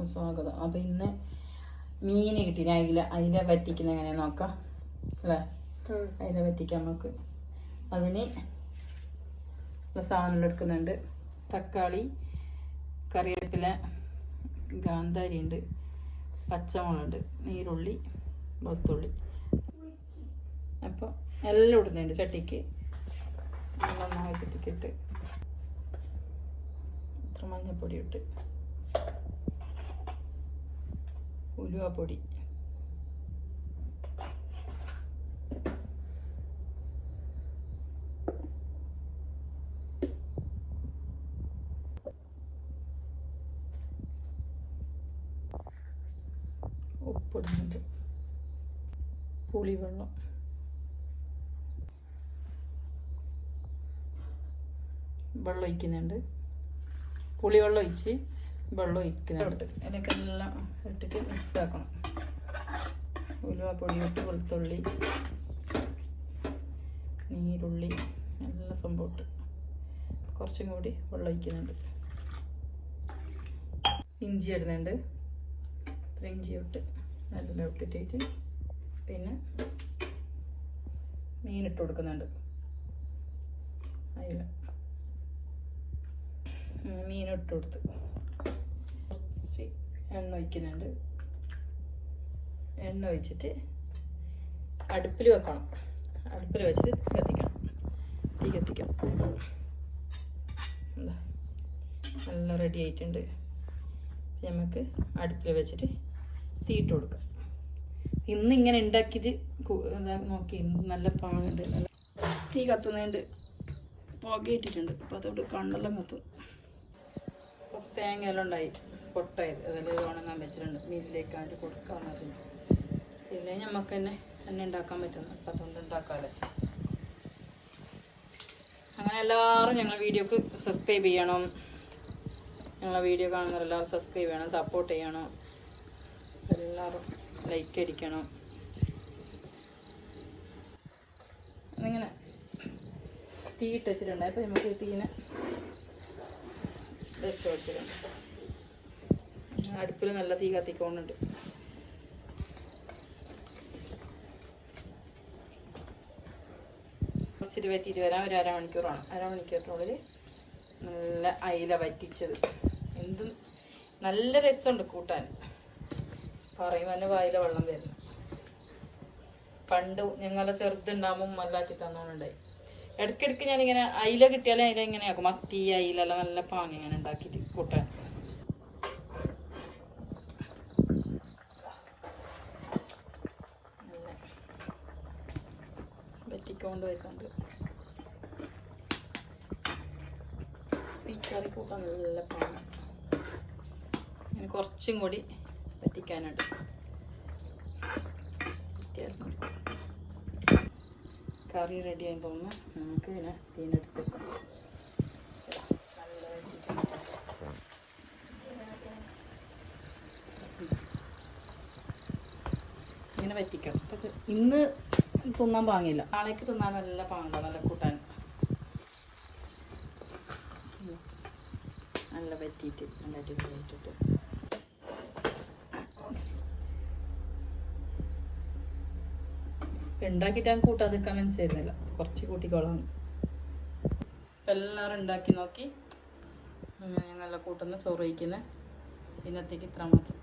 എല്ലാവർക്കും സ്വാഗതം. അപ്പോൾ ഇന്ന് മീൻ കിട്ടി. അയില വറ്റിക്കുന്ന എങ്ങനെ നോക്കാം അല്ലേ? അയില വറ്റിക്കാം നമുക്ക്. അതിന് സാധനങ്ങൾ എടുക്കുന്നുണ്ട്. തക്കാളി, കറിവേപ്പില, ഗാന്ധാരി ഉണ്ട്, പച്ചമുളകുണ്ട്, നീരുള്ളി, വെളുത്തുള്ളി. അപ്പോൾ എല്ലാം ഇടുന്നുണ്ട് ചട്ടിക്ക്. നന്നായി ചട്ടിക്കിട്ട് ഇത്ര മഞ്ഞപ്പൊടി ഇട്ട്, ഉലുവാപ്പൊടി, ഉപ്പിടുന്നുണ്ട്, പുളിവെള്ളം, വെള്ളം ഒഴിക്കുന്നുണ്ട്. പുളിവെള്ളം ഒഴിച്ച് വെള്ളം ഒഴിക്കുന്നുണ്ട്. അതിനൊക്കെ എല്ലാം ഇട്ടിട്ട് മിക്സ് ആക്കണം. ഉലുവാപ്പൊടി ഇട്ട്, വെളുത്തുള്ളി, നീരുള്ളി, എല്ലാ സംഭവം ഇട്ട് കുറച്ചും കൂടി വെള്ളം ഒഴിക്കുന്നുണ്ട്. ഇഞ്ചി ഇടുന്നുണ്ട്. ഇത്ര ഇഞ്ചി ഇട്ട് എല്ലാം ഇട്ടിട്ട് പിന്നെ മീനിട്ട് കൊടുക്കുന്നുണ്ട്. അതിൽ മീനിട്ട് കൊടുത്ത് കുറച്ച് എണ്ണ ഒഴിക്കുന്നുണ്ട്. എണ്ണ ഒഴിച്ചിട്ട് അടുപ്പിൽ വെക്കണം. അടുപ്പിൽ വെച്ചിട്ട് തീ കത്തിക്കണം. എന്താ നല്ല റെഡി ആയിട്ടുണ്ട്. നമുക്ക് അടുപ്പിൽ വെച്ചിട്ട് തീയിട്ട് കൊടുക്കാം. ഇന്ന് ഇങ്ങനെ ഉണ്ടാക്കിയിട്ട് നോക്കി, നല്ല പാങ്ങുണ്ട്. നല്ല തീ കത്തുന്നുണ്ട്, പുകയിട്ടിട്ടുണ്ട്. അപ്പോൾ അതോട് കണ്ണെല്ലാം കത്തും. കുറച്ച് തേങ്ങയെല്ലാം ഉണ്ടായി പൊട്ടായത്, അതെല്ലാം ഉണങ്ങാൻ വെച്ചിട്ടുണ്ട്. മീനിലേക്കാണ്ട് കൊടുക്കാൻ മതി. പിന്നെ നമുക്ക് തന്നെ ഉണ്ടാക്കാൻ പറ്റുന്നു. അപ്പം അതുകൊണ്ട് ഉണ്ടാക്കാമല്ലോ. അങ്ങനെ എല്ലാവരും ഞങ്ങളെ വീഡിയോക്ക് സബ്സ്ക്രൈബ് ചെയ്യണം. ഞങ്ങളെ വീഡിയോ കാണുന്നവരെല്ലാവരും സബ്സ്ക്രൈബ് ചെയ്യണം, സപ്പോർട്ട് ചെയ്യണം. എല്ലാവരും ലൈക്ക് അടിക്കണം. ഇങ്ങനെ തീ ഇട്ട് വെച്ചിട്ടുണ്ട്. അപ്പോൾ നമുക്ക് തീനെ വെച്ച് വെച്ചിട്ടുണ്ട്. അടുപ്പിൽ നല്ല തീ കത്തിക്കൊണ്ടുണ്ട്. ഇച്ചിരി വറ്റിയിട്ട് വരാൻ ഒരു അരമണിക്കൂറാണ്. അരമണിക്കൂറിനുള്ളിൽ നല്ല അയില വറ്റിച്ചത്. എന്തും നല്ല രസമുണ്ട് കൂട്ടാൻ. പറയും തന്നെ വായില വെള്ളം വരുന്നു. പണ്ട് ഞങ്ങളെ ചെറുതുണ്ടാകുമ്പോൾ മല്ലാറ്റി തന്നോണ്ടുണ്ടായി. ഇടയ്ക്കിടയ്ക്ക് ഞാനിങ്ങനെ അയില കിട്ടിയാലും അയില ഇങ്ങനെ ആക്കും. മത്തി, അയിലെല്ലാം നല്ല പാങ്ങ ഇങ്ങനെ ഉണ്ടാക്കിയിട്ട് കൂട്ടാൻ. വറ്റിക്കൊണ്ട് വരുന്നുണ്ട്. ഈ കറി കൂട്ടാൻ നല്ല പാങ്ങ. ഇങ്ങനെ കുറച്ചും കൂടി വറ്റിക്കാനുണ്ട്. കറി റെഡിയായി തോന്നുന്നു. നമുക്ക് ഇതിനെ തീനെടുത്ത് വെക്കാം. ഇങ്ങനെ വറ്റിക്കാം. അപ്പം ഇന്ന് തിന്നാൻ പാങ്ങില്ല, നാളേക്ക് തിന്നാൻ നല്ല പാങ്ങ. നല്ല കൂട്ടാൻ നല്ല വറ്റിയിട്ട് നല്ല അടിപൊളിയായിട്ടിട്ട് ഉണ്ടാക്കിയിട്ട് ഞാൻ കൂട്ടാതിരിക്കാൻ മനസ്സിലായിരുന്നില്ല. കുറച്ച് കൂട്ടിക്കോളാം. എല്ലാവരും ഉണ്ടാക്കി നോക്കി. ഞങ്ങളെല്ലാം കൂട്ടുന്ന ചോറ് വയ്ക്കുന്നത്. പിന്നത്തേക്ക് ഇത്ര മാത്രം.